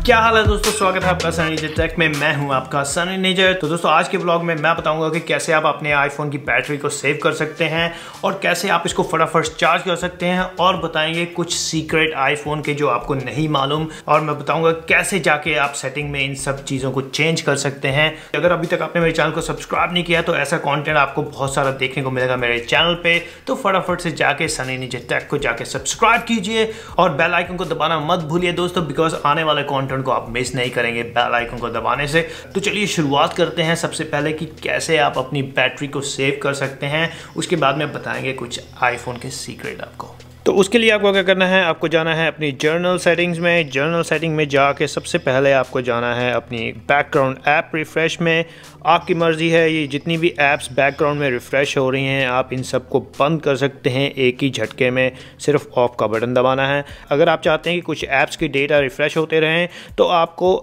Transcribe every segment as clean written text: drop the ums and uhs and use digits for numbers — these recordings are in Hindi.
क्या हाल है दोस्तों, स्वागत है आपका सनी निज्जर टेक में। मैं हूं आपका सनी निज्जर। तो दोस्तों आज के ब्लॉग में मैं बताऊंगा कि कैसे आप अपने आईफोन की बैटरी को सेव कर सकते हैं और कैसे आप इसको फटाफट चार्ज कर सकते हैं, और बताएंगे कुछ सीक्रेट आईफोन के जो आपको नहीं मालूम, और मैं बताऊंगा कैसे जाके आप सेटिंग में इन सब चीज़ों को चेंज कर सकते हैं। अगर अभी तक आपने मेरे चैनल को सब्सक्राइब नहीं किया तो ऐसा कॉन्टेंट आपको बहुत सारा देखने को मिलेगा मेरे चैनल पे, तो फटाफट से जाके सनी निज्जर टेक को जाके सब्सक्राइब कीजिए और बेल आइकन को दबाना मत भूलिए दोस्तों, बिकॉज आने वाले कॉन्टेंट को आप मिस नहीं करेंगे बेल आइकन को दबाने से। तो चलिए शुरुआत करते हैं सबसे पहले कि कैसे आप अपनी बैटरी को सेव कर सकते हैं। उसके बाद में बताएंगे कुछ आईफोन के सीक्रेट आपको। तो उसके लिए आपको क्या करना है, आपको जाना है अपनी जर्नल सेटिंग्स में। जर्नल सेटिंग में जाके सबसे पहले आपको जाना है अपनी बैकग्राउंड ऐप रिफ़्रेश में। आपकी मर्ज़ी है, ये जितनी भी ऐप्स बैकग्राउंड में रिफ़्रेश हो रही हैं आप इन सबको बंद कर सकते हैं एक ही झटके में, सिर्फ ऑफ का बटन दबाना है। अगर आप चाहते हैं कि कुछ ऐप्स की डेटा रिफ़्रेश होते रहें तो आपको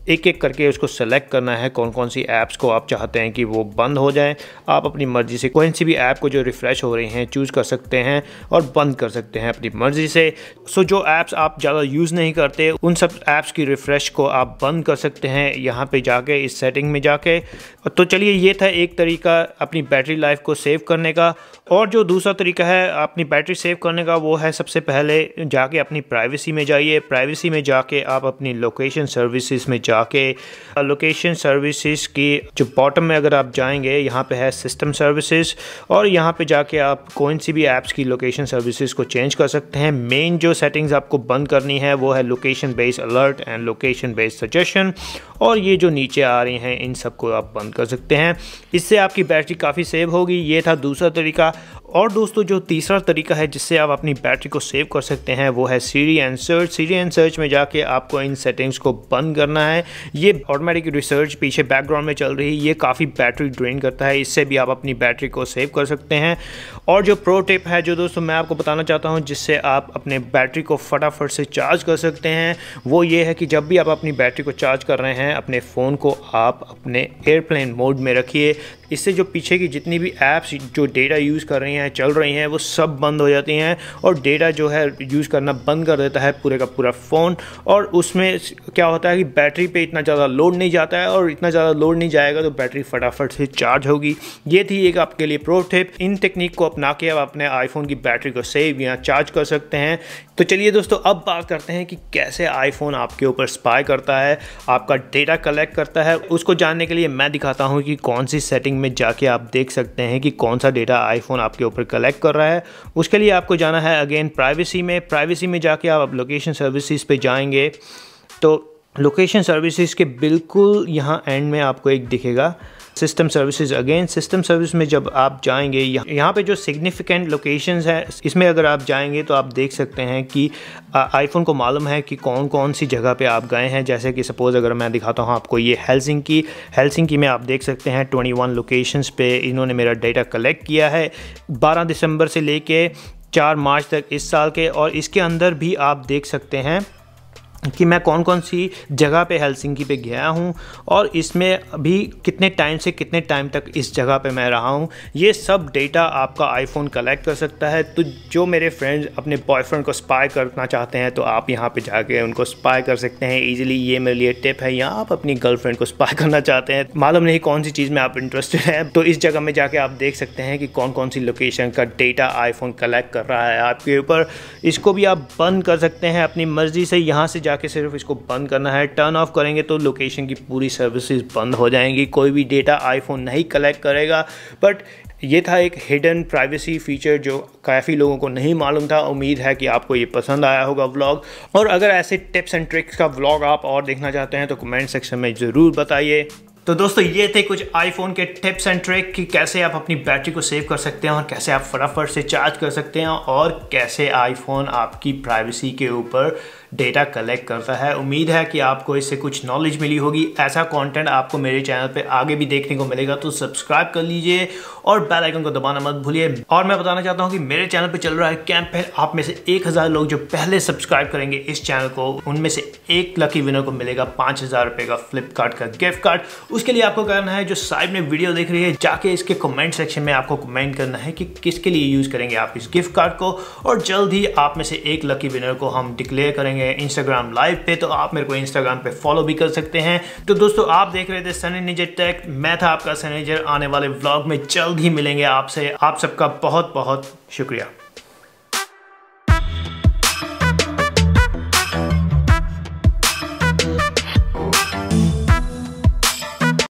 एक एक करके उसको सेलेक्ट करना है, कौन कौन सी ऐप्स को आप चाहते हैं कि वो बंद हो जाएं। आप अपनी मर्ज़ी से कोई सी भी ऐप को जो रिफ़्रेश हो रही हैं चूज़ कर सकते हैं और बंद कर सकते हैं अपनी मर्ज़ी से। सो जो ऐप्स आप ज़्यादा यूज़ नहीं करते उन सब ऐप्स की रिफ़्रेश को आप बंद कर सकते हैं यहाँ पे जाके, इस सेटिंग में जाके। तो चलिए ये था एक तरीका अपनी बैटरी लाइफ को सेव करने का। और जो दूसरा तरीका है अपनी बैटरी सेव करने का वो है सबसे पहले जाके अपनी प्राइवेसी में जाइए। प्राइवेसी में जाके आप अपनी लोकेशन सर्विसेज में जाके लोकेशन सर्विसेज की जो बॉटम में अगर आप जाएंगे यहाँ पे है सिस्टम सर्विसेज, और यहाँ पे जाके आप कोई सी भी ऐप्स की लोकेशन सर्विसेज को चेंज कर सकते हैं। मेन जो सेटिंग्स आपको बंद करनी है वो है location based alert and location based suggestion, और ये जो नीचे आ रही हैं इन सबको आप बंद कर सकते हैं। इससे आपकी बैटरी काफ़ी सेव होगी। ये था दूसरा तरीका। और दोस्तों जो तीसरा तरीका है जिससे आप अपनी बैटरी को सेव कर सकते हैं वो है Siri and search. Siri and search में जाके आपको इन सेटिंग्स को बंद करना है। ये ऑटोमेटिक रिसर्च पीछे बैकग्राउंड में चल रही है, ये काफ़ी बैटरी ड्रेन करता है, इससे भी आप अपनी बैटरी को सेव कर सकते हैं। और जो प्रो टिप है जो दोस्तों मैं आपको बताना चाहता हूँ जिससे आप अपने बैटरी को फटाफट से चार्ज कर सकते हैं वो ये है कि जब भी आप अपनी बैटरी को चार्ज कर रहे हैं अपने फ़ोन को आप अपने एयरप्लेन मोड में रखिए। इससे जो पीछे की जितनी भी ऐप्स जो डेटा यूज़ कर रही हैं चल रही हैं वो सब बंद हो जाती हैं, और डेटा जो है यूज़ करना बंद कर देता है पूरे का पूरा फ़ोन। और उसमें क्या होता है कि बैटरी पे इतना ज़्यादा लोड नहीं जाता है, और इतना ज़्यादा लोड नहीं जाएगा तो बैटरी फटाफट से चार्ज होगी। ये थी एक आपके लिए प्रो टिप। इन टेक्निक को अपना के आप अपने आईफोन की बैटरी को सेव या चार्ज कर सकते हैं। तो चलिए दोस्तों अब बात करते हैं कि कैसे आईफोन आपके ऊपर स्पाई करता है, आपका डेटा कलेक्ट करता है। उसको जानने के लिए मैं दिखाता हूँ कि कौन सी सेटिंग में जाके आप देख सकते हैं कि कौन सा डेटा आईफोन आपके ऊपर कलेक्ट कर रहा है। उसके लिए आपको जाना है अगेन प्राइवेसी में। प्राइवेसी में जाके आप लोकेशन सर्विसेज पे जाएंगे तो लोकेशन सर्विसेज के बिल्कुल यहाँ एंड में आपको एक दिखेगा system services. Again system service में जब आप जाएंगे यहाँ पे जो सिग्निफिकेंट लोकेशंस है इसमें अगर आप जाएंगे तो आप देख सकते हैं कि आईफोन को मालूम है कि कौन कौन सी जगह पे आप गए हैं। जैसे कि सपोज़ अगर मैं दिखाता हूँ आपको ये हेलसिंकी में आप देख सकते हैं 21 लोकेशंस पे इन्होंने मेरा डेटा कलेक्ट किया है 12 दिसंबर से लेके 4 मार्च तक इस साल के। और इसके अंदर भी आप देख सकते हैं कि मैं कौन कौन सी जगह पे हेलसिंकी पे गया हूँ, और इसमें अभी कितने टाइम से कितने टाइम तक इस जगह पे मैं रहा हूँ। ये सब डेटा आपका आईफोन कलेक्ट कर सकता है। तो जो मेरे फ्रेंड्स अपने बॉयफ्रेंड को स्पाई करना चाहते हैं तो आप यहाँ पे जाके उनको स्पाई कर सकते हैं ईजिली। ये मेरे लिए टिप है। या आप अपनी गर्लफ्रेंड को स्पाई करना चाहते हैं, मालूम नहीं कौन सी चीज़ में आप इंटरेस्टेड हैं, तो इस जगह में जाके आप देख सकते हैं कि कौन कौन सी लोकेशन का डेटा आईफोन कलेक्ट कर रहा है आपके ऊपर। इसको भी आप बंद कर सकते हैं अपनी मर्ज़ी से। यहाँ से जाके सिर्फ इसको बंद करना है। टर्न ऑफ करेंगे तो लोकेशन की पूरी सर्विसेज बंद हो जाएंगी, कोई भी डेटा आईफोन नहीं कलेक्ट करेगा। बट ये था एक हिडन प्राइवेसी फीचर जो काफ़ी लोगों को नहीं मालूम था। उम्मीद है कि आपको ये पसंद आया होगा व्लॉग, और अगर ऐसे टिप्स एंड ट्रिक्स का व्लॉग आप और देखना चाहते हैं तो कमेंट सेक्शन में ज़रूर बताइए। तो दोस्तों ये थे कुछ आईफोन के टिप्स एंड ट्रिक कि कैसे आप अपनी बैटरी को सेव कर सकते हैं और कैसे आप फटाफट से चार्ज कर सकते हैं, और कैसे आईफोन आपकी प्राइवेसी के ऊपर डेटा कलेक्ट करता है। उम्मीद है कि आपको इससे कुछ नॉलेज मिली होगी। ऐसा कंटेंट आपको मेरे चैनल पे आगे भी देखने को मिलेगा, तो सब्सक्राइब कर लीजिए और बेल आइकन को दबाना मत भूलिए। और मैं बताना चाहता हूँ कि मेरे चैनल पे चल रहा है कैंप है। आप में से 1000 लोग जो पहले सब्सक्राइब करेंगे इस चैनल को, उनमें से एक लकी विनर को मिलेगा 5000 रुपये का फ्लिपकार्ट का गिफ्ट कार्ड। उसके लिए आपको करना है, जो साइड में वीडियो देख रही है जाके इसके कमेंट सेक्शन में आपको कमेंट करना है कि किसके लिए यूज करेंगे आप इस गिफ्ट कार्ड को, और जल्द ही आप में से एक लकी विनर को हम डिक्लेयर करेंगे होंगे इंस्टाग्राम लाइव पे, तो आप मेरे को इंस्टाग्राम पे फॉलो भी कर सकते हैं। तो दोस्तों आप देख रहे थे सनी निज्जर टेक, मैं था आपका सनी निज्जर। आने वाले व्लॉग में जल्द ही मिलेंगे आपसे। आप सबका बहुत बहुत शुक्रिया।